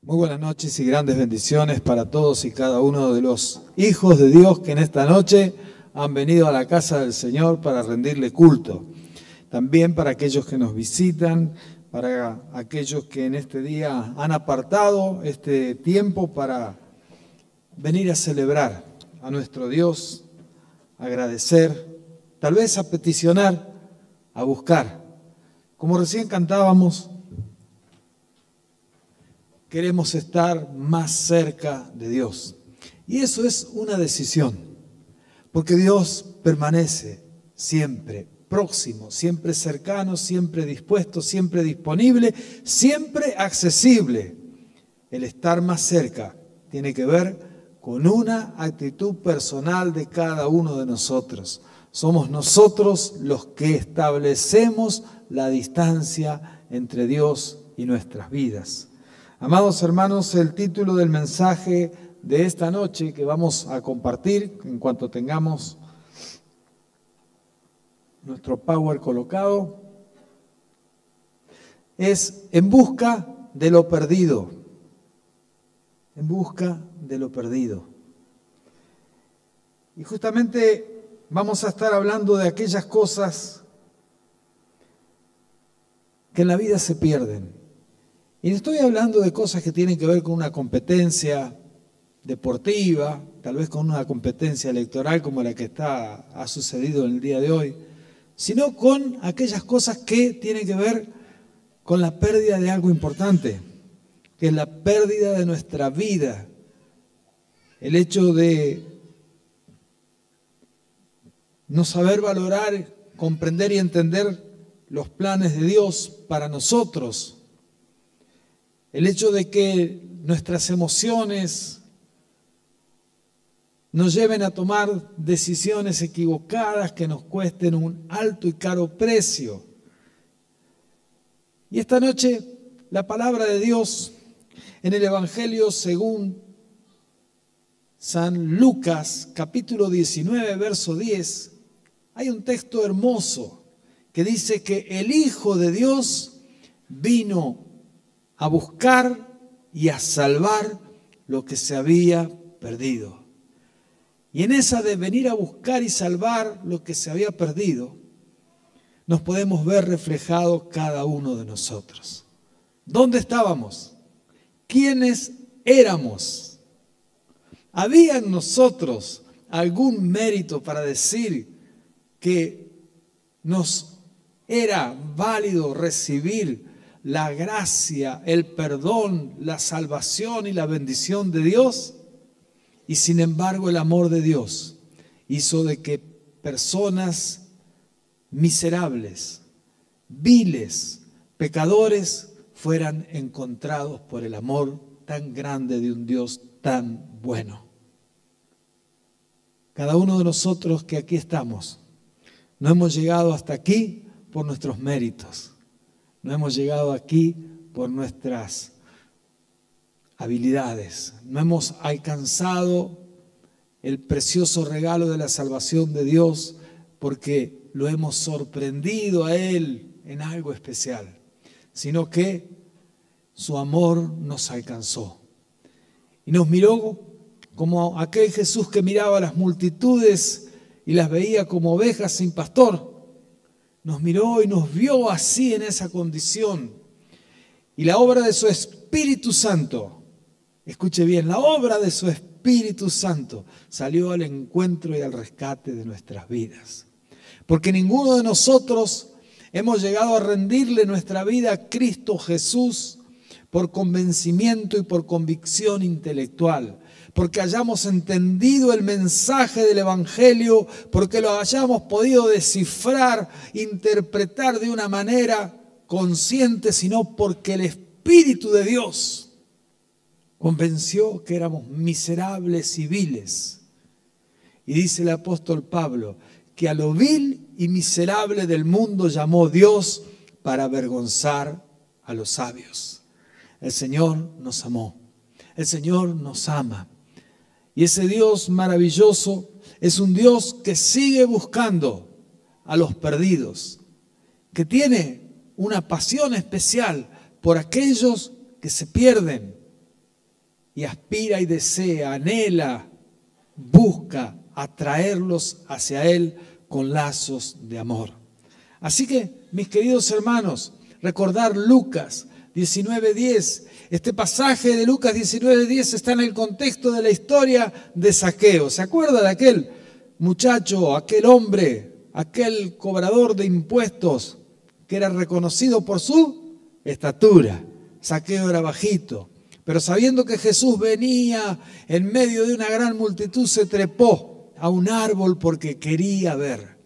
Muy buenas noches y grandes bendiciones para todos y cada uno de los hijos de Dios que en esta noche han venido a la casa del Señor para rendirle culto. También para aquellos que nos visitan, para aquellos que en este día han apartado este tiempo para venir a celebrar a nuestro Dios, agradecer, tal vez a peticionar, a buscar. Como recién cantábamos, queremos estar más cerca de Dios. Y eso es una decisión, porque Dios permanece siempre próximo, siempre cercano, siempre dispuesto, siempre disponible, siempre accesible. El estar más cerca tiene que ver con una actitud personal de cada uno de nosotros. Somos nosotros los que establecemos la distancia entre Dios y nuestras vidas. Amados hermanos, el título del mensaje de esta noche que vamos a compartir en cuanto tengamos nuestro power colocado es En busca de lo perdido. En busca de lo perdido. Y justamente vamos a estar hablando de aquellas cosas que en la vida se pierden. Y no estoy hablando de cosas que tienen que ver con una competencia deportiva, tal vez con una competencia electoral como la que ha sucedido en el día de hoy, sino con aquellas cosas que tienen que ver con la pérdida de algo importante, que es la pérdida de nuestra vida, el hecho de no saber valorar, comprender y entender los planes de Dios para nosotros. El hecho de que nuestras emociones nos lleven a tomar decisiones equivocadas que nos cuesten un alto y caro precio. Y esta noche la palabra de Dios en el Evangelio según San Lucas, capítulo 19, verso 10, hay un texto hermoso que dice que el Hijo de Dios vino a buscar y a salvar lo que se había perdido. Y en esa de venir a buscar y salvar lo que se había perdido, nos podemos ver reflejados cada uno de nosotros. ¿Dónde estábamos? ¿Quiénes éramos? ¿Había en nosotros algún mérito para decir que nos era válido recibir la gracia, el perdón, la salvación y la bendición de Dios? Y sin embargo el amor de Dios hizo de que personas miserables, viles, pecadores, fueran encontrados por el amor tan grande de un Dios tan bueno. Cada uno de nosotros que aquí estamos, no hemos llegado hasta aquí por nuestros méritos. No hemos llegado aquí por nuestras habilidades. No hemos alcanzado el precioso regalo de la salvación de Dios porque lo hemos sorprendido a Él en algo especial, sino que su amor nos alcanzó. Y nos miró como aquel Jesús que miraba a las multitudes y las veía como ovejas sin pastor. Nos miró y nos vio así en esa condición. Y la obra de su Espíritu Santo, escuche bien, la obra de su Espíritu Santo salió al encuentro y al rescate de nuestras vidas. Porque ninguno de nosotros hemos llegado a rendirle nuestra vida a Cristo Jesús por convencimiento y por convicción intelectual. Porque hayamos entendido el mensaje del Evangelio, porque lo hayamos podido descifrar, interpretar de una manera consciente, sino porque el Espíritu de Dios convenció que éramos miserables y viles. Y dice el apóstol Pablo que a lo vil y miserable del mundo llamó Dios para avergonzar a los sabios. El Señor nos amó, el Señor nos ama. Y ese Dios maravilloso es un Dios que sigue buscando a los perdidos, que tiene una pasión especial por aquellos que se pierden, y aspira y desea, anhela, busca atraerlos hacia Él con lazos de amor. Así que, mis queridos hermanos, recordar Lucas 19:10. Este pasaje de Lucas 19:10 está en el contexto de la historia de Zaqueo. ¿Se acuerda de aquel muchacho, aquel hombre, aquel cobrador de impuestos que era reconocido por su estatura? Zaqueo era bajito, pero sabiendo que Jesús venía en medio de una gran multitud, se trepó a un árbol porque quería ver.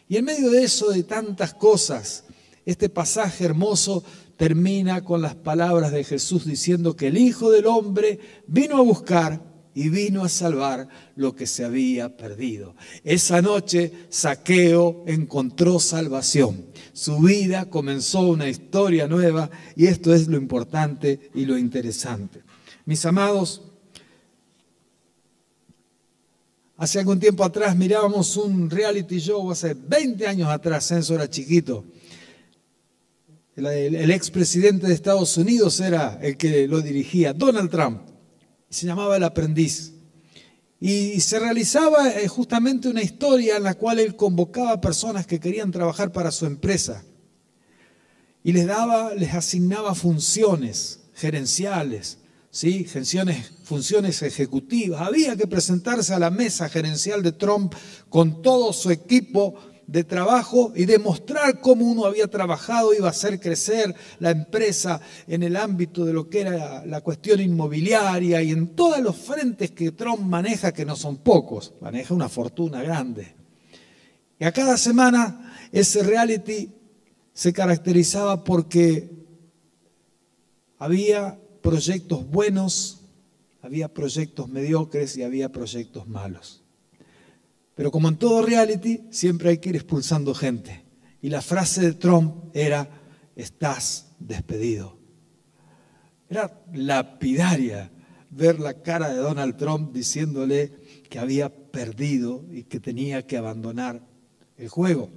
Y en medio de eso, de tantas cosas, este pasaje hermoso termina con las palabras de Jesús diciendo que el Hijo del Hombre vino a buscar y vino a salvar lo que se había perdido. Esa noche Zaqueo encontró salvación. Su vida comenzó una historia nueva y esto es lo importante y lo interesante. Mis amados, hace algún tiempo atrás mirábamos un reality show, hace 20 años atrás, Censo era chiquito. El expresidente de Estados Unidos era el que lo dirigía, Donald Trump. Se llamaba El Aprendiz. Y se realizaba justamente una historia en la cual él convocaba a personas que querían trabajar para su empresa. Y les asignaba funciones gerenciales, ¿sí? Funciones ejecutivas. Había que presentarse a la mesa gerencial de Trump con todo su equipo de trabajo y demostrar cómo uno había trabajado, iba a hacer crecer la empresa en el ámbito de lo que era la cuestión inmobiliaria y en todos los frentes que Trump maneja, que no son pocos, maneja una fortuna grande. Y a cada semana ese reality se caracterizaba porque había proyectos buenos, había proyectos mediocres y había proyectos malos. Pero como en todo reality, siempre hay que ir expulsando gente. Y la frase de Trump era, estás despedido. Era lapidaria ver la cara de Donald Trump diciéndole que había perdido y que tenía que abandonar el juego.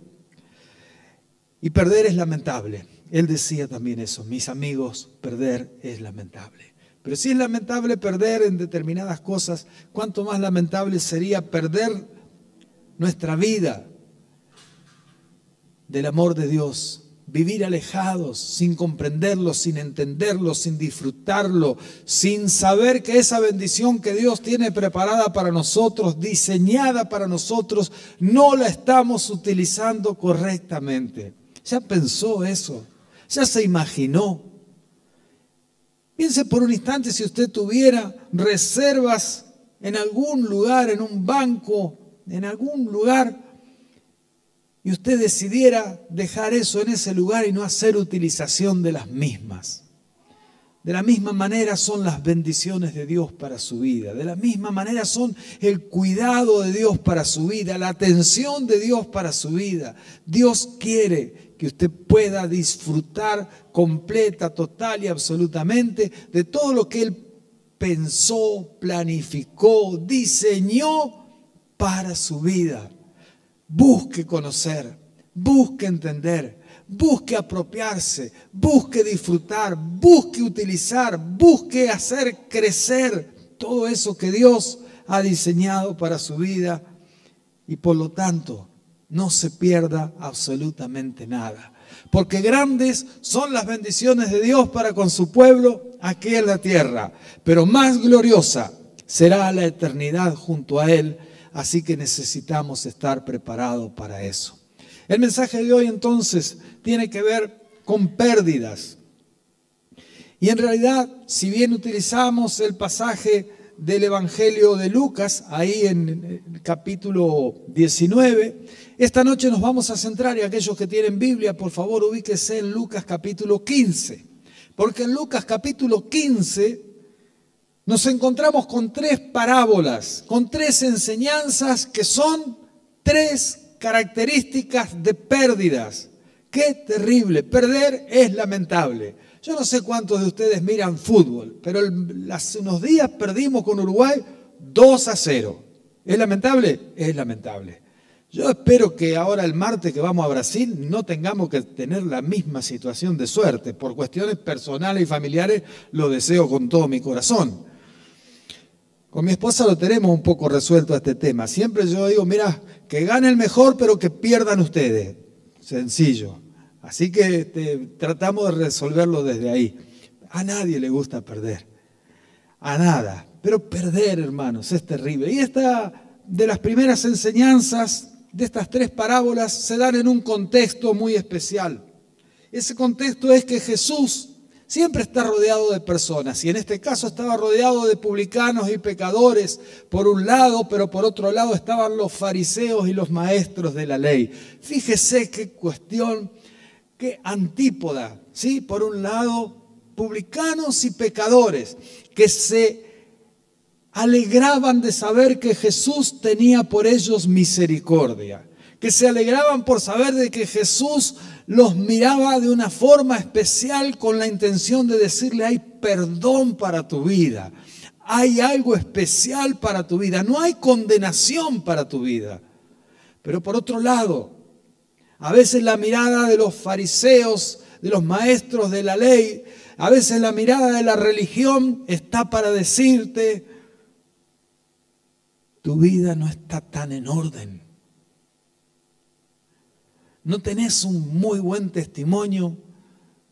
Y perder es lamentable. Él decía también eso, mis amigos, perder es lamentable. Pero si es lamentable perder en determinadas cosas, ¿cuánto más lamentable sería perder nuestra vida del amor de Dios? Vivir alejados, sin comprenderlo, sin entenderlo, sin disfrutarlo, sin saber que esa bendición que Dios tiene preparada para nosotros, diseñada para nosotros, no la estamos utilizando correctamente. ¿Ya pensó eso? ¿Ya se imaginó? Piense por un instante si usted tuviera reservas en algún lugar, en un banco, en algún lugar, y usted decidiera dejar eso en ese lugar y no hacer utilización de las mismas. De la misma manera son las bendiciones de Dios para su vida. De la misma manera son el cuidado de Dios para su vida, la atención de Dios para su vida. Dios quiere que usted pueda disfrutar completa, total y absolutamente de todo lo que Él pensó, planificó, diseñó para su vida. Busque conocer, busque entender, busque apropiarse, busque disfrutar, busque utilizar, busque hacer crecer todo eso que Dios ha diseñado para su vida y por lo tanto no se pierda absolutamente nada. Porque grandes son las bendiciones de Dios para con su pueblo aquí en la tierra, pero más gloriosa será la eternidad junto a Él. Así que necesitamos estar preparados para eso. El mensaje de hoy entonces tiene que ver con pérdidas. Y en realidad, si bien utilizamos el pasaje del Evangelio de Lucas, ahí en el capítulo 19, esta noche nos vamos a centrar, y aquellos que tienen Biblia, por favor, ubíquese en Lucas capítulo 15. Porque en Lucas capítulo 15 nos encontramos con 3 parábolas, con 3 enseñanzas que son 3 características de pérdidas. ¡Qué terrible! Perder es lamentable. Yo no sé cuántos de ustedes miran fútbol, pero hace unos días perdimos con Uruguay 2-0. ¿Es lamentable? Es lamentable. Yo espero que ahora el martes que vamos a Brasil no tengamos que tener la misma situación de suerte. Por cuestiones personales y familiares lo deseo con todo mi corazón. Con mi esposa lo tenemos un poco resuelto este tema. Siempre yo digo, mira, que gane el mejor, pero que pierdan ustedes. Sencillo. Así que tratamos de resolverlo desde ahí. A nadie le gusta perder. A nada. Pero perder, hermanos, es terrible. Y esta de las primeras enseñanzas de estas 3 parábolas se dan en un contexto muy especial. Ese contexto es que Jesús siempre está rodeado de personas, y en este caso estaba rodeado de publicanos y pecadores por un lado, pero por otro lado estaban los fariseos y los maestros de la ley. Fíjese qué cuestión, qué antípoda, ¿sí? Por un lado, publicanos y pecadores que se alegraban de saber que Jesús tenía por ellos misericordia, que se alegraban por saber de que Jesús los miraba de una forma especial con la intención de decirle: hay perdón para tu vida, hay algo especial para tu vida, no hay condenación para tu vida. Pero por otro lado, a veces la mirada de los fariseos, de los maestros de la ley, a veces la mirada de la religión está para decirte: tu vida no está tan en orden. No tenés un muy buen testimonio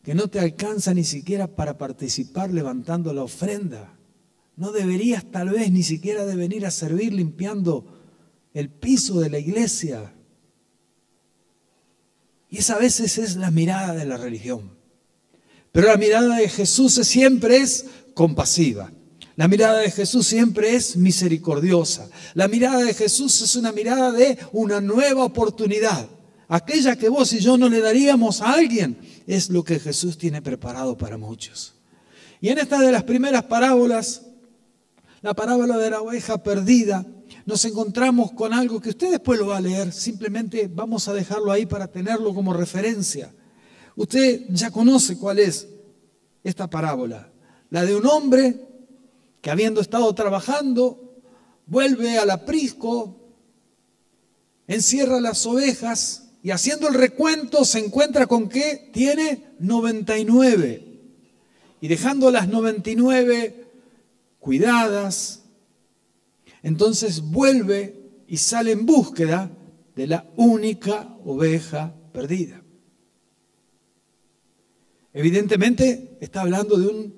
que no te alcanza ni siquiera para participar levantando la ofrenda. No deberías tal vez ni siquiera de venir a servir limpiando el piso de la iglesia. Y esa a veces es la mirada de la religión. Pero la mirada de Jesús siempre es compasiva. La mirada de Jesús siempre es misericordiosa. La mirada de Jesús es una mirada de una nueva oportunidad. Aquella que vos y yo no le daríamos a alguien, es lo que Jesús tiene preparado para muchos. Y en esta de las primeras parábolas, la parábola de la oveja perdida, nos encontramos con algo que usted después lo va a leer. Simplemente vamos a dejarlo ahí para tenerlo como referencia. Usted ya conoce cuál es esta parábola. La de un hombre que, habiendo estado trabajando, vuelve al aprisco, encierra las ovejas y, haciendo el recuento, se encuentra con que tiene 99. Y dejando las 99 cuidadas, entonces vuelve y sale en búsqueda de la única oveja perdida. Evidentemente está hablando de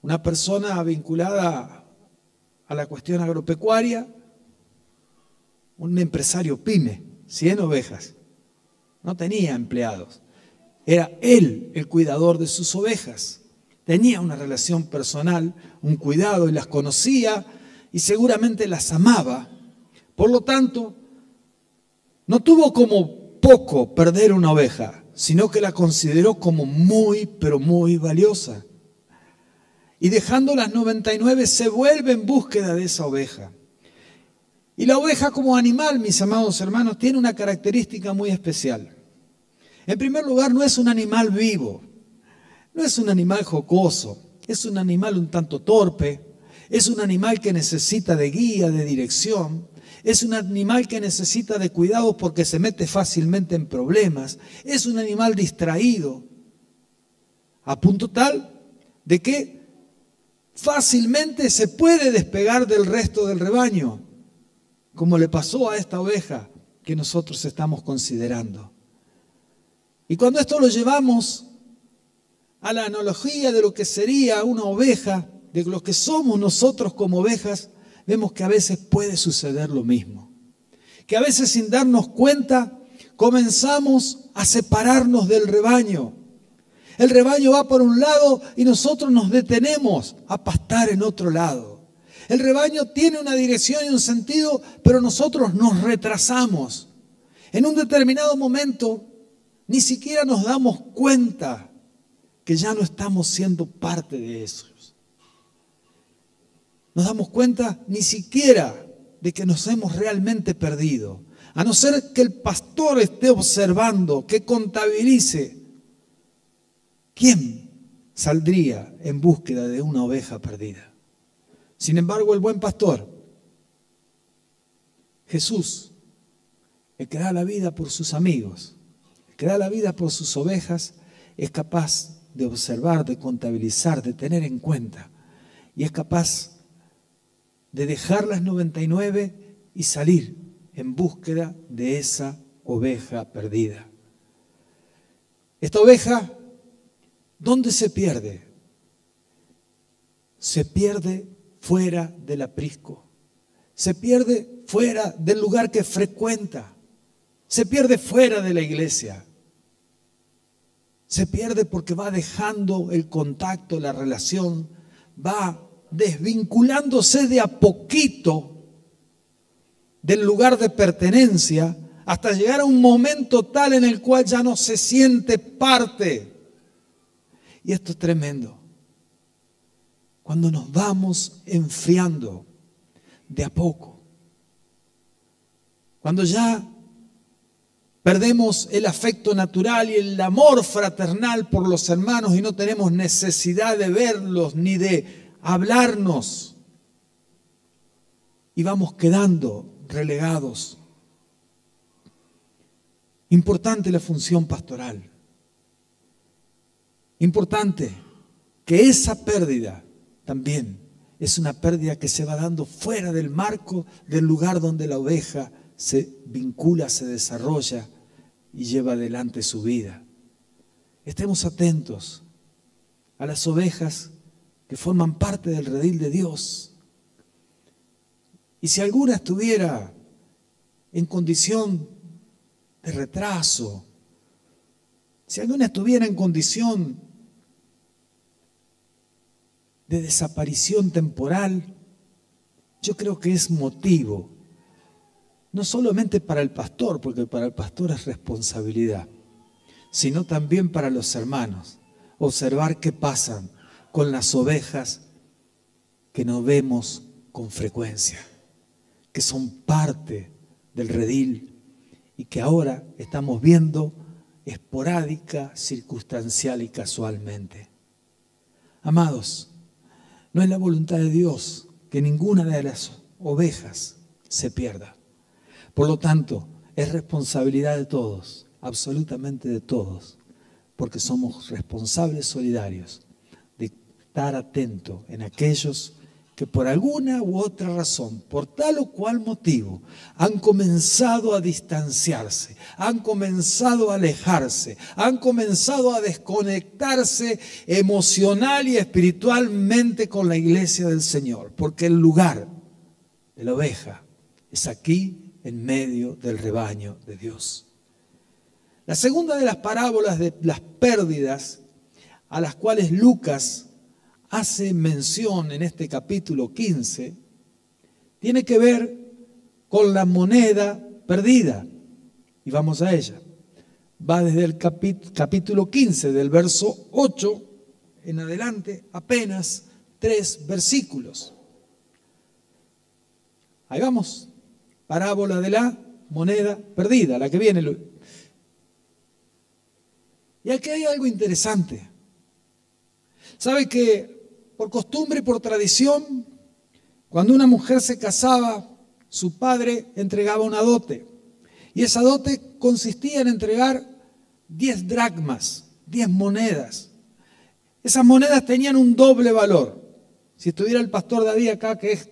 una persona vinculada a la cuestión agropecuaria, un empresario pyme, 100 ovejas. No tenía empleados. Era él el cuidador de sus ovejas. Tenía una relación personal, un cuidado, y las conocía y seguramente las amaba. Por lo tanto, no tuvo como poco perder una oveja, sino que la consideró como muy, pero muy valiosa. Y dejando las 99, se vuelve en búsqueda de esa oveja. Y la oveja como animal, mis amados hermanos, tiene una característica muy especial. En primer lugar, no es un animal vivo, no es un animal jocoso, es un animal un tanto torpe, es un animal que necesita de guía, de dirección, es un animal que necesita de cuidado porque se mete fácilmente en problemas, es un animal distraído, a punto tal de que fácilmente se puede despegar del resto del rebaño, como le pasó a esta oveja que nosotros estamos considerando. Y cuando esto lo llevamos a la analogía de lo que sería una oveja, de lo que somos nosotros como ovejas, vemos que a veces puede suceder lo mismo. Que a veces, sin darnos cuenta, comenzamos a separarnos del rebaño. El rebaño va por un lado y nosotros nos detenemos a pastar en otro lado. El rebaño tiene una dirección y un sentido, pero nosotros nos retrasamos. En un determinado momento, ni siquiera nos damos cuenta que ya no estamos siendo parte de eso. Nos damos cuenta ni siquiera de que nos hemos realmente perdido. A no ser que el pastor esté observando, que contabilice, ¿quién saldría en búsqueda de una oveja perdida? Sin embargo, el buen pastor, Jesús, el que da la vida por sus amigos, el que da la vida por sus ovejas, es capaz de observar, de contabilizar, de tener en cuenta, y es capaz de dejar las 99 y salir en búsqueda de esa oveja perdida. Esta oveja, ¿dónde se pierde? Se pierde fuera del aprisco, se pierde fuera del lugar que frecuenta, se pierde fuera de la iglesia. Se pierde porque va dejando el contacto, la relación, va desvinculándose de a poquito del lugar de pertenencia hasta llegar a un momento tal en el cual ya no se siente parte. Y esto es tremendo. Cuando nos vamos enfriando de a poco, cuando ya perdemos el afecto natural y el amor fraternal por los hermanos y no tenemos necesidad de verlos ni de hablarnos. Y vamos quedando relegados. Importante la función pastoral. Importante que esa pérdida también es una pérdida que se va dando fuera del marco del lugar donde la oveja se vincula, se desarrolla y lleva adelante su vida. Estemos atentos a las ovejas que forman parte del redil de Dios. Y si alguna estuviera en condición de retraso, si alguna estuviera en condición de desaparición temporal, yo creo que es motivo no solamente para el pastor, porque para el pastor es responsabilidad, sino también para los hermanos, observar qué pasan con las ovejas que no vemos con frecuencia, que son parte del redil y que ahora estamos viendo esporádica, circunstancial y casualmente. Amados, no es la voluntad de Dios que ninguna de las ovejas se pierda. Por lo tanto, es responsabilidad de todos, absolutamente de todos, porque somos responsables solidarios de estar atentos en aquellos que por alguna u otra razón, por tal o cual motivo, han comenzado a distanciarse, han comenzado a alejarse, han comenzado a desconectarse emocional y espiritualmente con la iglesia del Señor, porque el lugar de la oveja es aquí, en medio del rebaño de Dios. La segunda de las parábolas de las pérdidas a las cuales Lucas hace mención en este capítulo 15 tiene que ver con la moneda perdida. Y vamos a ella. Va desde el capítulo 15, del verso 8 en adelante, apenas 3 versículos. Ahí vamos. Parábola de la moneda perdida, la que viene. Y aquí hay algo interesante. ¿Sabe que por costumbre y por tradición, cuando una mujer se casaba, su padre entregaba una dote? Y esa dote consistía en entregar 10 dracmas, 10 monedas. Esas monedas tenían un doble valor. Si estuviera el pastor David acá, que es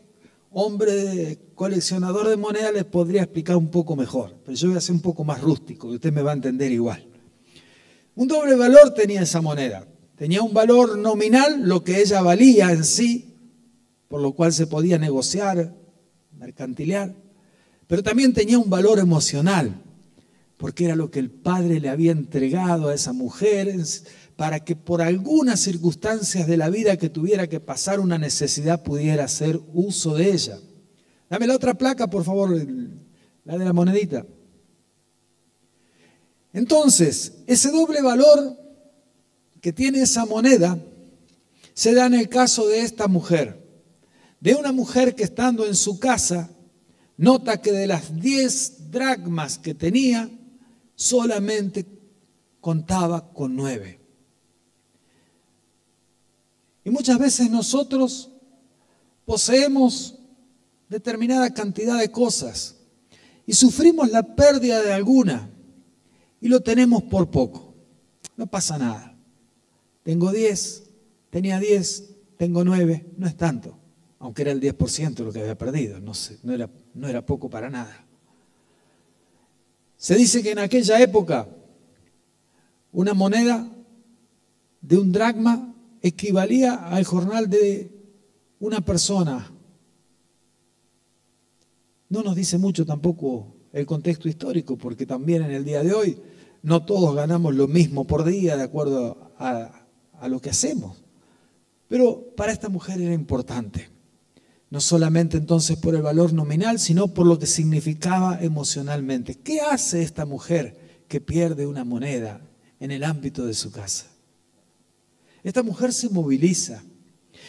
hombre coleccionador de monedas, les podría explicar un poco mejor, pero yo voy a ser un poco más rústico y usted me va a entender igual. Un doble valor tenía esa moneda. Tenía un valor nominal, lo que ella valía en sí, por lo cual se podía negociar, mercantilear, pero también tenía un valor emocional, porque era lo que el padre le había entregado a esa mujer para que por algunas circunstancias de la vida que tuviera que pasar una necesidad pudiera hacer uso de ella. Dame la otra placa, por favor, la de la monedita. Entonces, ese doble valor que tiene esa moneda se da en el caso de esta mujer. De una mujer que estando en su casa, nota que de las 10 dracmas que tenía, solamente contaba con 9. Y muchas veces nosotros poseemos determinada cantidad de cosas y sufrimos la pérdida de alguna y lo tenemos por poco. No pasa nada. Tengo 10, tenía 10, tengo 9, no es tanto. aunque era el 10% lo que había perdido, no era poco para nada. Se dice que en aquella época una moneda de un dracma equivalía al jornal de una persona. No nos dice mucho tampoco el contexto histórico, porque también en el día de hoy no todos ganamos lo mismo por día de acuerdo a lo que hacemos. Pero para esta mujer era importante, no solamente entonces por el valor nominal, sino por lo que significaba emocionalmente. ¿Qué hace esta mujer que pierde una moneda en el ámbito de su casa? Esta mujer se moviliza.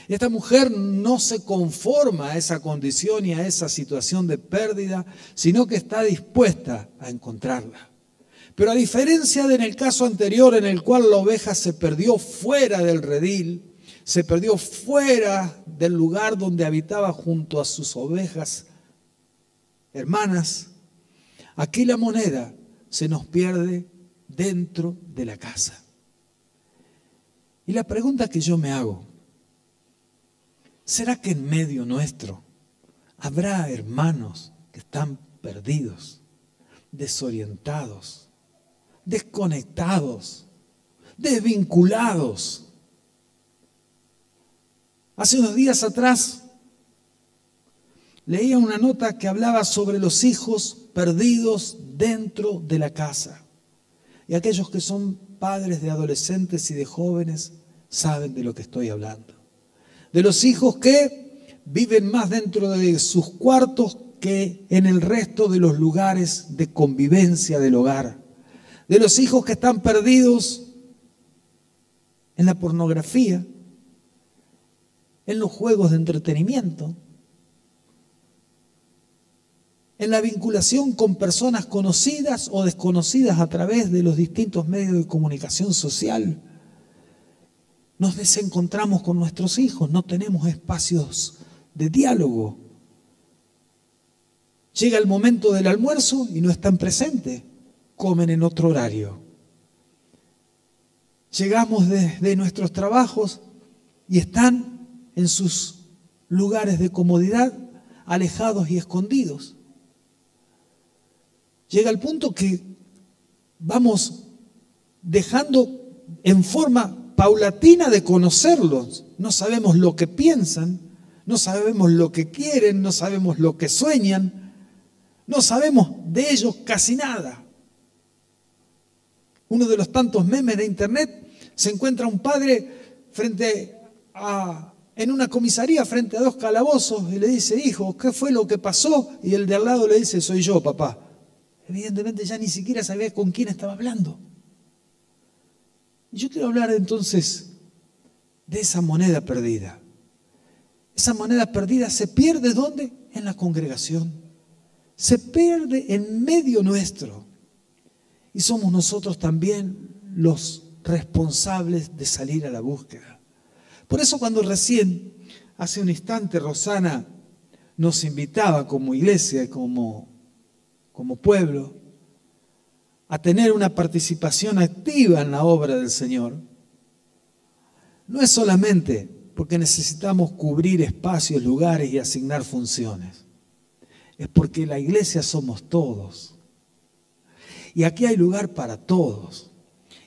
Esta mujer no se conforma a esa condición y a esa situación de pérdida, sino que está dispuesta a encontrarla. Pero a diferencia de en el caso anterior en el cual la oveja se perdió fuera del redil, se perdió fuera del lugar donde habitaba junto a sus ovejas hermanas, aquí la moneda se nos pierde dentro de la casa. Y la pregunta que yo me hago, ¿será que en medio nuestro habrá hermanos que están perdidos, desorientados, desconectados, desvinculados? Hace unos días atrás leía una nota que hablaba sobre los hijos perdidos dentro de la casa. Y aquellos que son padres de adolescentes y de jóvenes saben de lo que estoy hablando. De los hijos que viven más dentro de sus cuartos que en el resto de los lugares de convivencia del hogar. De los hijos que están perdidos en la pornografía, en los juegos de entretenimiento, en la vinculación con personas conocidas o desconocidas a través de los distintos medios de comunicación social. Nos desencontramos con nuestros hijos, no tenemos espacios de diálogo. Llega el momento del almuerzo y no están presentes, comen en otro horario. Llegamos de nuestros trabajos y están en sus lugares de comodidad, alejados y escondidos. Llega el punto que vamos dejando en forma paulatina de conocerlos. No sabemos lo que piensan, no sabemos lo que quieren, no sabemos lo que sueñan, no sabemos de ellos casi nada. Uno de los tantos memes de internet, se encuentra un padre en una comisaría frente a dos calabozos y le dice: hijo, ¿qué fue lo que pasó? Y el de al lado le dice: soy yo, papá. Evidentemente ya ni siquiera sabía con quién estaba hablando. Y yo quiero hablar entonces de esa moneda perdida. Esa moneda perdida se pierde ¿dónde? En la congregación. Se pierde en medio nuestro. Y somos nosotros también los responsables de salir a la búsqueda. Por eso cuando recién, hace un instante, Rosana nos invitaba como iglesia, como pueblo, a tener una participación activa en la obra del Señor, no es solamente porque necesitamos cubrir espacios, lugares y asignar funciones. Es porque la iglesia somos todos. Y aquí hay lugar para todos.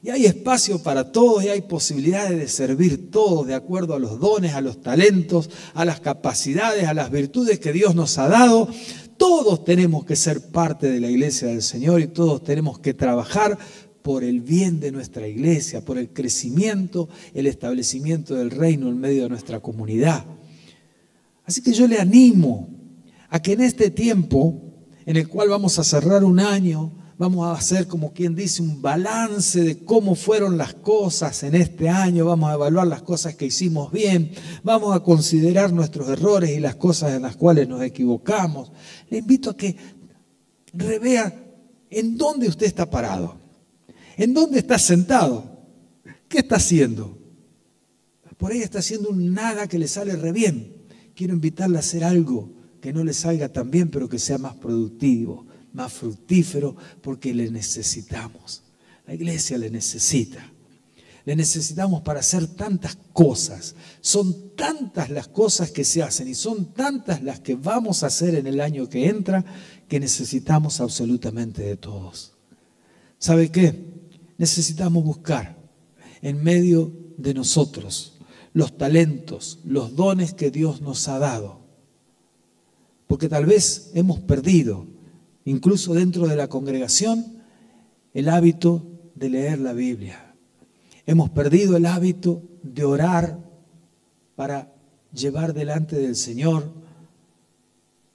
Y hay espacio para todos y hay posibilidades de servir todos de acuerdo a los dones, a los talentos, a las capacidades, a las virtudes que Dios nos ha dado. Todos tenemos que ser parte de la iglesia del Señor y todos tenemos que trabajar por el bien de nuestra iglesia, por el crecimiento, el establecimiento del reino en medio de nuestra comunidad. Así que yo le animo a que en este tiempo, en el cual vamos a cerrar un año, vamos a hacer, como quien dice, un balance de cómo fueron las cosas en este año, vamos a evaluar las cosas que hicimos bien, vamos a considerar nuestros errores y las cosas en las cuales nos equivocamos. Le invito a que revea en dónde usted está parado, en dónde está sentado, qué está haciendo. Por ahí está haciendo un nada que le sale re bien. Quiero invitarle a hacer algo que no le salga tan bien, pero que sea más productivo, más fructífero, porque le necesitamos. La iglesia le necesita. Le necesitamos para hacer tantas cosas. Son tantas las cosas que se hacen y son tantas las que vamos a hacer en el año que entra que necesitamos absolutamente de todos. ¿Sabe qué? Necesitamos buscar en medio de nosotros los talentos, los dones que Dios nos ha dado. Porque tal vez hemos perdido, incluso dentro de la congregación, el hábito de leer la Biblia. Hemos perdido el hábito de orar para llevar delante del Señor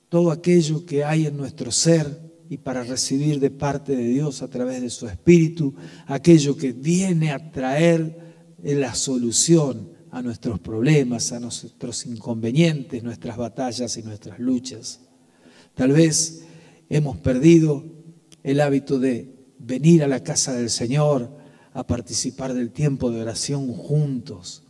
todo aquello que hay en nuestro ser y para recibir de parte de Dios a través de su Espíritu aquello que viene a traer la solución a nuestros problemas, a nuestros inconvenientes, nuestras batallas y nuestras luchas. Tal vez hemos perdido el hábito de venir a la casa del Señor a participar del tiempo de oración juntos.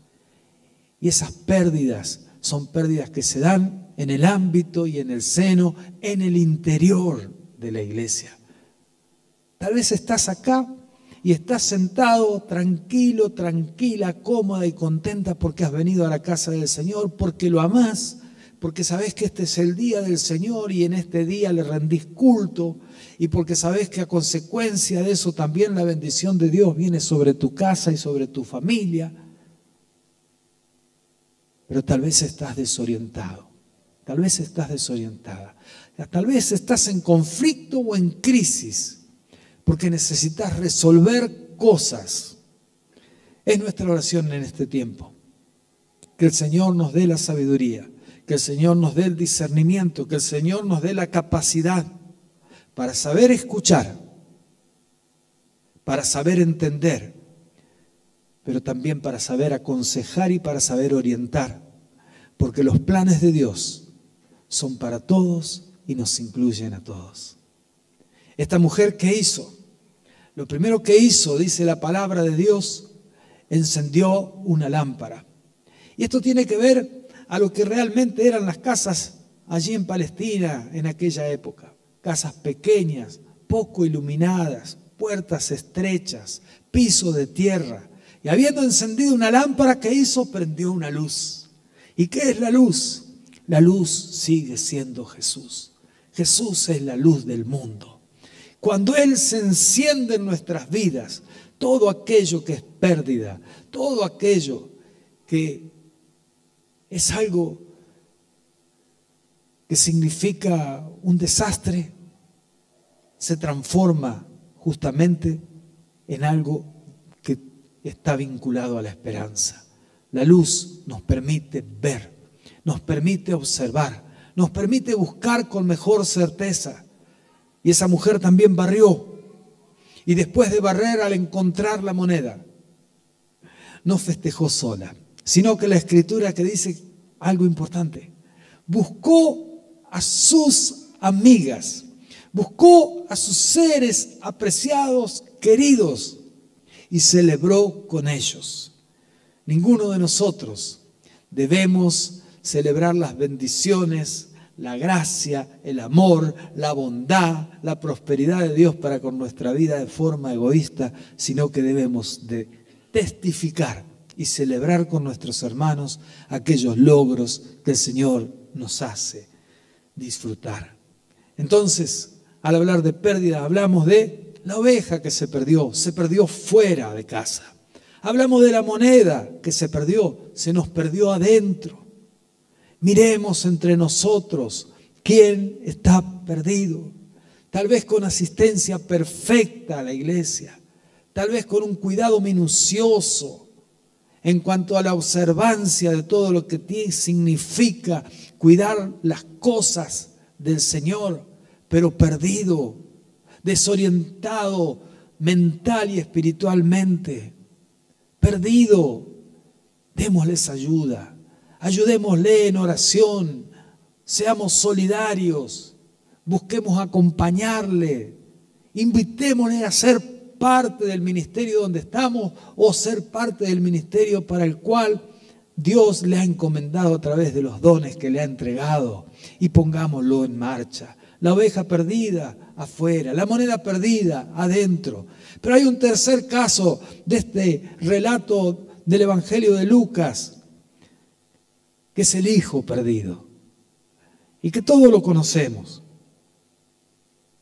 Y esas pérdidas son pérdidas que se dan en el ámbito y en el seno, en el interior de la iglesia. Tal vez estás acá y estás sentado tranquilo, tranquila, cómoda y contenta porque has venido a la casa del Señor, porque lo amás, porque sabés que este es el día del Señor y en este día le rendís culto, y porque sabés que a consecuencia de eso también la bendición de Dios viene sobre tu casa y sobre tu familia. Pero tal vez estás desorientado, tal vez estás desorientada, tal vez estás en conflicto o en crisis, porque necesitas resolver cosas. Es nuestra oración en este tiempo, que el Señor nos dé la sabiduría, que el Señor nos dé el discernimiento, que el Señor nos dé la capacidad para saber escuchar, para saber entender, pero también para saber aconsejar y para saber orientar, porque los planes de Dios son para todos y nos incluyen a todos. Esta mujer, ¿qué hizo? Lo primero que hizo, dice la palabra de Dios, encendió una lámpara. Y esto tiene que ver a lo que realmente eran las casas allí en Palestina en aquella época. Casas pequeñas, poco iluminadas, puertas estrechas, piso de tierra. Y habiendo encendido una lámpara, ¿qué hizo? Prendió una luz. ¿Y qué es la luz? La luz sigue siendo Jesús. Jesús es la luz del mundo. Cuando Él se enciende en nuestras vidas, todo aquello que es pérdida, todo aquello que es algo que significa un desastre, se transforma justamente en algo que está vinculado a la esperanza. La luz nos permite ver, nos permite observar, nos permite buscar con mejor certeza. Y esa mujer también barrió. Y después de barrer, al encontrar la moneda, no festejó sola, sino que la Escritura que dice algo importante, buscó a sus amigas, buscó a sus seres apreciados, queridos, y celebró con ellos. Ninguno de nosotros debemos celebrar las bendiciones, la gracia, el amor, la bondad, la prosperidad de Dios para con nuestra vida de forma egoísta, sino que debemos de testificar y celebrar con nuestros hermanos aquellos logros que el Señor nos hace disfrutar. Entonces, al hablar de pérdida, hablamos de la oveja que se perdió fuera de casa. Hablamos de la moneda que se nos perdió adentro. Miremos entre nosotros quién está perdido. Tal vez con asistencia perfecta a la iglesia, tal vez con un cuidado minucioso en cuanto a la observancia de todo lo que significa cuidar las cosas del Señor, pero perdido, desorientado mental y espiritualmente, perdido. Démosles ayuda, ayudémosle en oración, seamos solidarios, busquemos acompañarle, invitémosle a ser parte del ministerio donde estamos o ser parte del ministerio para el cual Dios le ha encomendado a través de los dones que le ha entregado, y pongámoslo en marcha. La oveja perdida afuera, la moneda perdida adentro. Pero hay un tercer caso de este relato del Evangelio de Lucas, que es el hijo perdido, y que todos lo conocemos.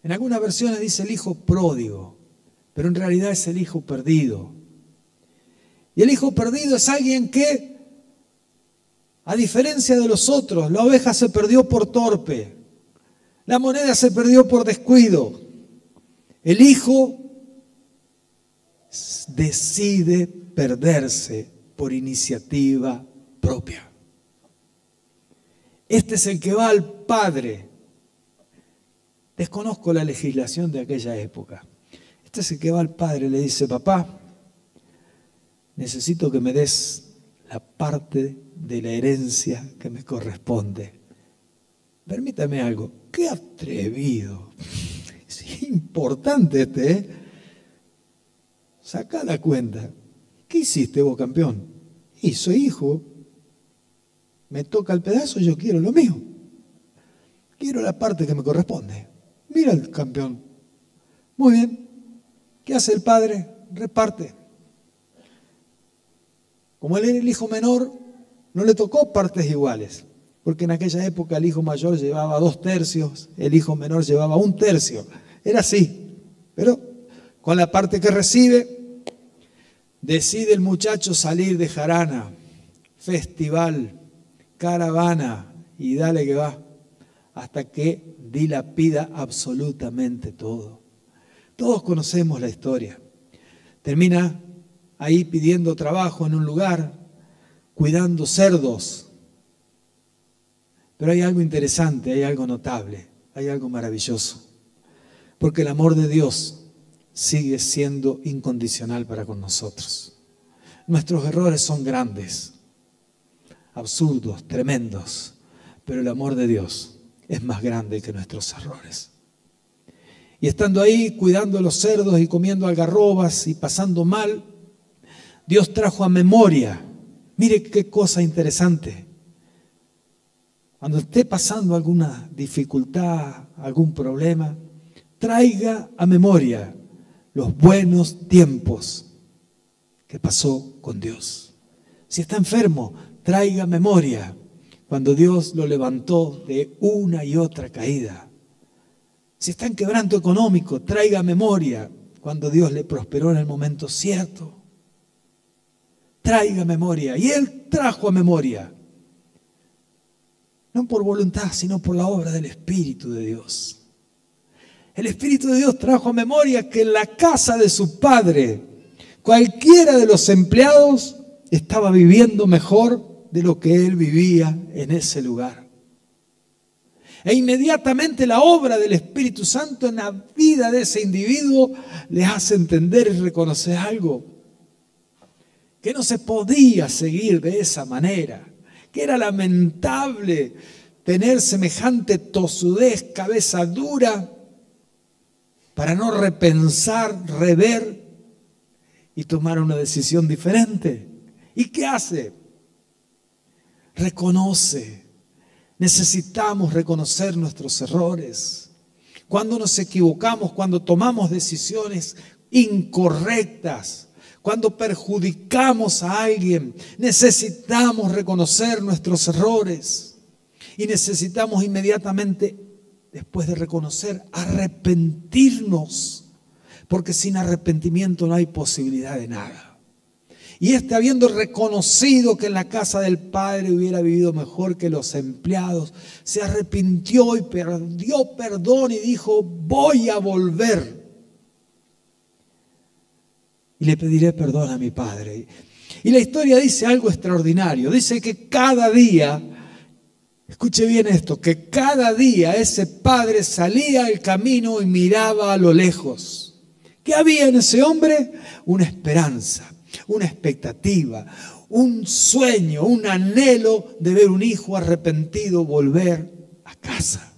En algunas versiones dice el hijo pródigo, pero en realidad es el hijo perdido. Y el hijo perdido es alguien que, a diferencia de los otros, la oveja se perdió por torpe, la moneda se perdió por descuido. El hijo decide perderse por iniciativa propia. Este es el que va al padre. Desconozco la legislación de aquella época. Este es el que va al padre y le dice: papá, necesito que me des la parte de la herencia que me corresponde. Permítame algo. ¡Qué atrevido! Es importante este, ¿eh? Sacá la cuenta. ¿Qué hiciste vos, campeón? Y soy hijo. Me toca el pedazo, yo quiero lo mío. Quiero la parte que me corresponde. Mira el campeón. Muy bien. ¿Qué hace el padre? Reparte. Como él era el hijo menor, no le tocó partes iguales, porque en aquella época el hijo mayor llevaba 2/3, el hijo menor llevaba 1/3. Era así. Pero con la parte que recibe, decide el muchacho salir de jarana, festival, caravana, y dale que va, hasta que dilapida absolutamente todo. Todos conocemos la historia. Termina ahí pidiendo trabajo en un lugar, cuidando cerdos. Pero hay algo interesante, hay algo notable, hay algo maravilloso. Porque el amor de Dios sigue siendo incondicional para con nosotros. Nuestros errores son grandes, absurdos, tremendos, pero el amor de Dios es más grande que nuestros errores. Y estando ahí cuidando los cerdos y comiendo algarrobas y pasando mal, Dios trajo a memoria. Mire qué cosa interesante. Cuando esté pasando alguna dificultad, algún problema, traiga a memoria los buenos tiempos que pasó con Dios. Si está enfermo, traiga a memoria cuando Dios lo levantó de una y otra caída. Si está en quebranto económico, traiga a memoria cuando Dios le prosperó en el momento cierto. Traiga memoria. Y Él trajo a memoria. No por voluntad, sino por la obra del Espíritu de Dios. El Espíritu de Dios trajo a memoria que en la casa de su padre, cualquiera de los empleados estaba viviendo mejor de lo que él vivía en ese lugar. E inmediatamente la obra del Espíritu Santo en la vida de ese individuo le hace entender y reconocer algo. Que no se podía seguir de esa manera. Que era lamentable tener semejante tosudez, cabeza dura, para no repensar, rever y tomar una decisión diferente. ¿Y qué hace? Reconoce. Necesitamos reconocer nuestros errores. Cuando nos equivocamos, cuando tomamos decisiones incorrectas, cuando perjudicamos a alguien, necesitamos reconocer nuestros errores. Y necesitamos inmediatamente, después de reconocer, arrepentirnos. Porque sin arrepentimiento no hay posibilidad de nada. Y habiendo reconocido que en la casa del Padre hubiera vivido mejor que los empleados, se arrepintió y pidió perdón y dijo: voy a volver. Y le pediré perdón a mi Padre. Y la historia dice algo extraordinario. Dice que cada día, escuche bien esto, que cada día ese padre salía al camino y miraba a lo lejos. ¿Qué había en ese hombre? Una esperanza, una expectativa, un sueño, un anhelo de ver un hijo arrepentido volver a casa.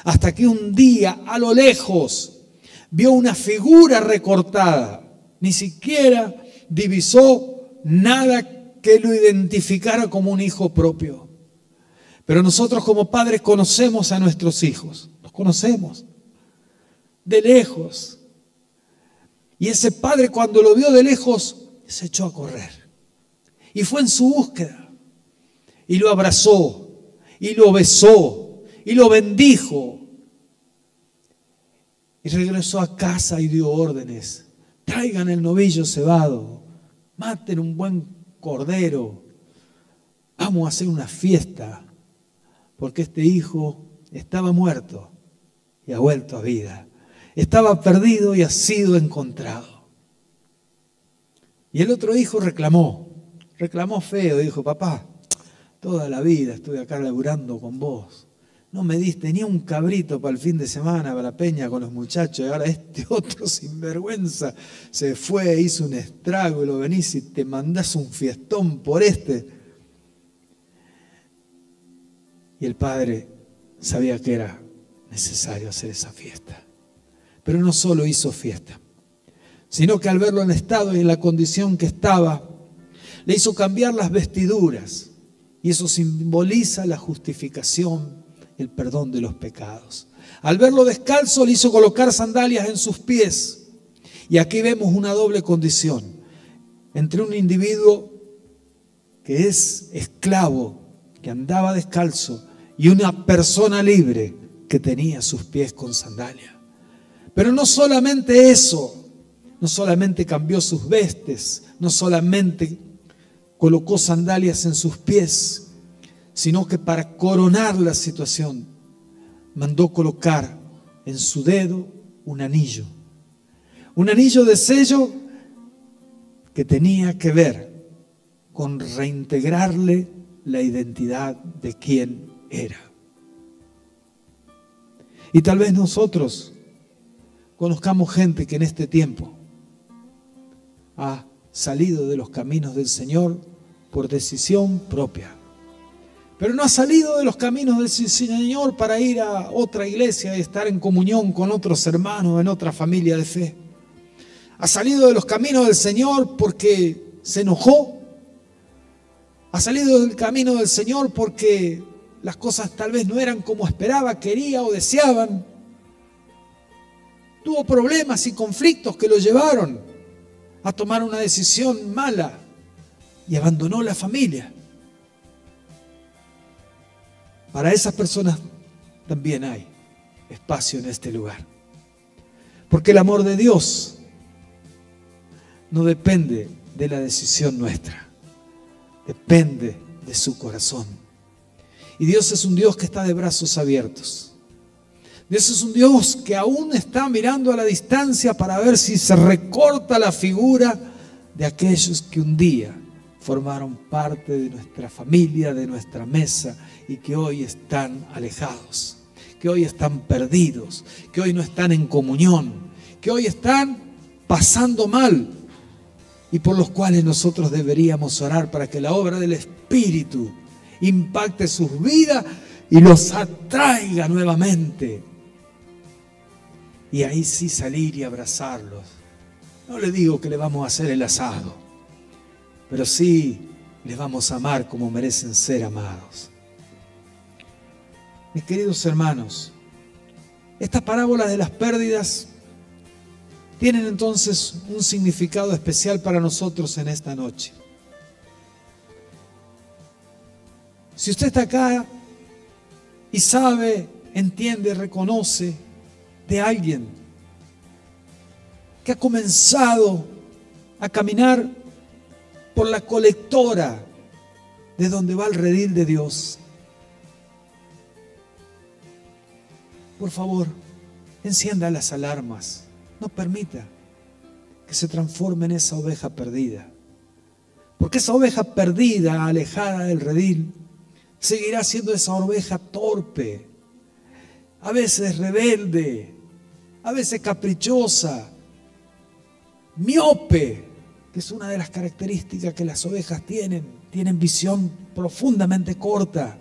Hasta que un día, a lo lejos, vio una figura recortada. Ni siquiera divisó nada que lo identificara como un hijo propio. Pero nosotros como padres conocemos a nuestros hijos, los conocemos, de lejos. Y ese padre, cuando lo vio de lejos, se echó a correr. Y fue en su búsqueda. Y lo abrazó, y lo besó, y lo bendijo. Y regresó a casa y dio órdenes. Traigan el novillo cebado, maten un buen cordero. Vamos a hacer una fiesta, porque este hijo estaba muerto y ha vuelto a vida. Estaba perdido y ha sido encontrado. Y el otro hijo reclamó feo, dijo: papá, toda la vida estuve acá laburando con vos. No me diste ni un cabrito para el fin de semana, para la peña con los muchachos, y ahora este otro sinvergüenza se fue, hizo un estrago y lo venís y te mandás un fiestón por este. Y el padre sabía que era necesario hacer esa fiesta. Pero no solo hizo fiesta, sino que al verlo en el estado y en la condición que estaba, le hizo cambiar las vestiduras. Y eso simboliza la justificación, el perdón de los pecados. Al verlo descalzo, le hizo colocar sandalias en sus pies. Y aquí vemos una doble condición entre un individuo que es esclavo, que andaba descalzo, y una persona libre que tenía sus pies con sandalias. Pero no solamente eso, no solamente cambió sus vestes, no solamente colocó sandalias en sus pies, sino que para coronar la situación, mandó colocar en su dedo un anillo de sello que tenía que ver con reintegrarle la identidad de quién era. Y tal vez nosotros conozcamos gente que en este tiempo ha salido de los caminos del Señor por decisión propia. Pero no ha salido de los caminos del Señor para ir a otra iglesia y estar en comunión con otros hermanos en otra familia de fe. Ha salido de los caminos del Señor porque se enojó. Ha salido del camino del Señor porque las cosas tal vez no eran como esperaba, quería o deseaban. Tuvo problemas y conflictos que lo llevaron a tomar una decisión mala y abandonó la familia. Para esas personas también hay espacio en este lugar. Porque el amor de Dios no depende de la decisión nuestra, depende de su corazón. Y Dios es un Dios que está de brazos abiertos. Dios es un Dios que aún está mirando a la distancia para ver si se recorta la figura de aquellos que un día formaron parte de nuestra familia, de nuestra mesa, y que hoy están alejados, que hoy están perdidos, que hoy no están en comunión, que hoy están pasando mal, y por los cuales nosotros deberíamos orar para que la obra del Espíritu impacte sus vidas y los atraiga nuevamente. Y ahí sí salir y abrazarlos. No le digo que le vamos a hacer el asado, pero sí les vamos a amar como merecen ser amados. Mis queridos hermanos, estas parábolas de las pérdidas tienen entonces un significado especial para nosotros en esta noche. Si usted está acá y sabe, entiende, reconoce de alguien que ha comenzado a caminar por la colectora de donde va el redil de Dios, por favor, encienda las alarmas. No permita que se transforme en esa oveja perdida. Porque esa oveja perdida, alejada del redil, seguirá siendo esa oveja torpe, a veces rebelde, a veces caprichosa, miope, que es una de las características que las ovejas tienen visión profundamente corta,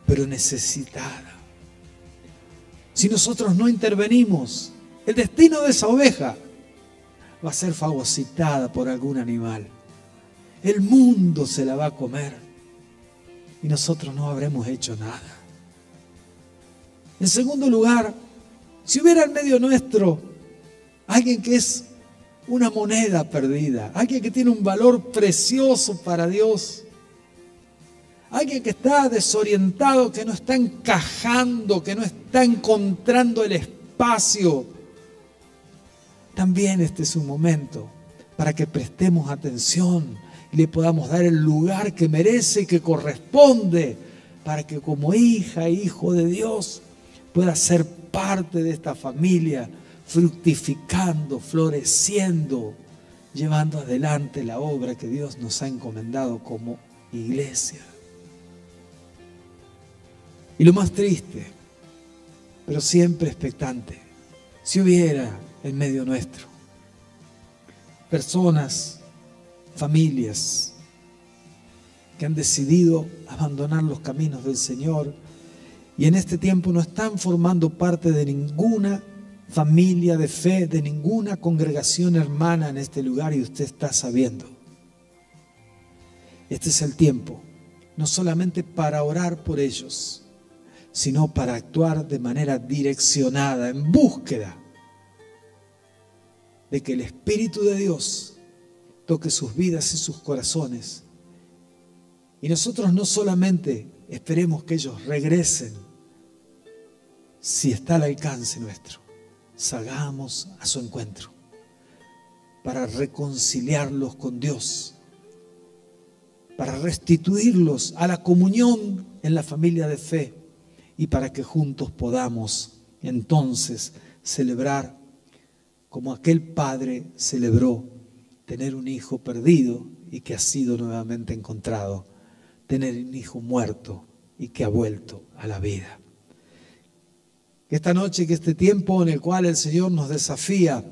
pero necesitada. Si nosotros no intervenimos, el destino de esa oveja va a ser fagocitada por algún animal. El mundo se la va a comer y nosotros no habremos hecho nada. En segundo lugar, si hubiera en medio nuestro alguien que es una moneda perdida, alguien que tiene un valor precioso para Dios, alguien que está desorientado, que no está encajando, que no está encontrando el espacio, también este es un momento para que prestemos atención y le podamos dar el lugar que merece y que corresponde, para que como hija e hijo de Dios pueda ser parte de esta familia, fructificando, floreciendo, llevando adelante la obra que Dios nos ha encomendado como iglesia. Y lo más triste, pero siempre expectante, si hubiera en medio nuestro personas, familias que han decidido abandonar los caminos del Señor y en este tiempo no están formando parte de ninguna familia de fe, de ninguna congregación hermana en este lugar, y usted está sabiendo. Este es el tiempo, no solamente para orar por ellos, sino para actuar de manera direccionada, en búsqueda de que el Espíritu de Dios toque sus vidas y sus corazones. Y nosotros no solamente esperemos que ellos regresen, si está al alcance nuestro, salgamos a su encuentro para reconciliarlos con Dios, para restituirlos a la comunión en la familia de fe y para que juntos podamos entonces celebrar como aquel padre celebró tener un hijo perdido y que ha sido nuevamente encontrado, tener un hijo muerto y que ha vuelto a la vida. Que esta noche, que este tiempo en el cual el Señor nos desafía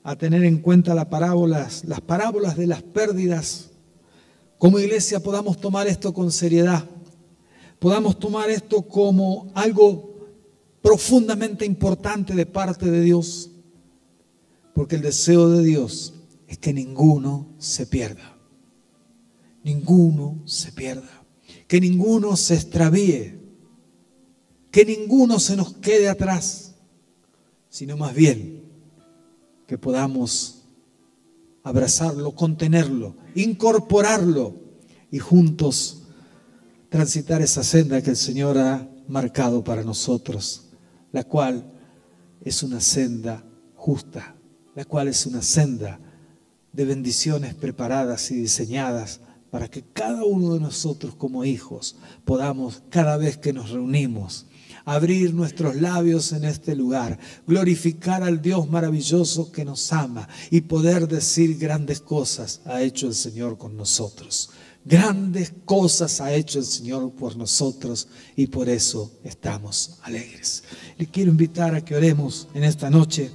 a tener en cuenta las parábolas de las pérdidas, como iglesia podamos tomar esto con seriedad, podamos tomar esto como algo profundamente importante de parte de Dios, porque el deseo de Dios es que ninguno se pierda, ninguno se pierda, que ninguno se extravíe, que ninguno se nos quede atrás, sino más bien que podamos abrazarlo, contenerlo, incorporarlo y juntos transitar esa senda que el Señor ha marcado para nosotros, la cual es una senda justa, la cual es una senda de bendiciones preparadas y diseñadas para que cada uno de nosotros como hijos podamos, cada vez que nos reunimos, abrir nuestros labios en este lugar, glorificar al Dios maravilloso que nos ama y poder decir: grandes cosas ha hecho el Señor con nosotros. Grandes cosas ha hecho el Señor por nosotros y por eso estamos alegres. Le quiero invitar a que oremos en esta noche.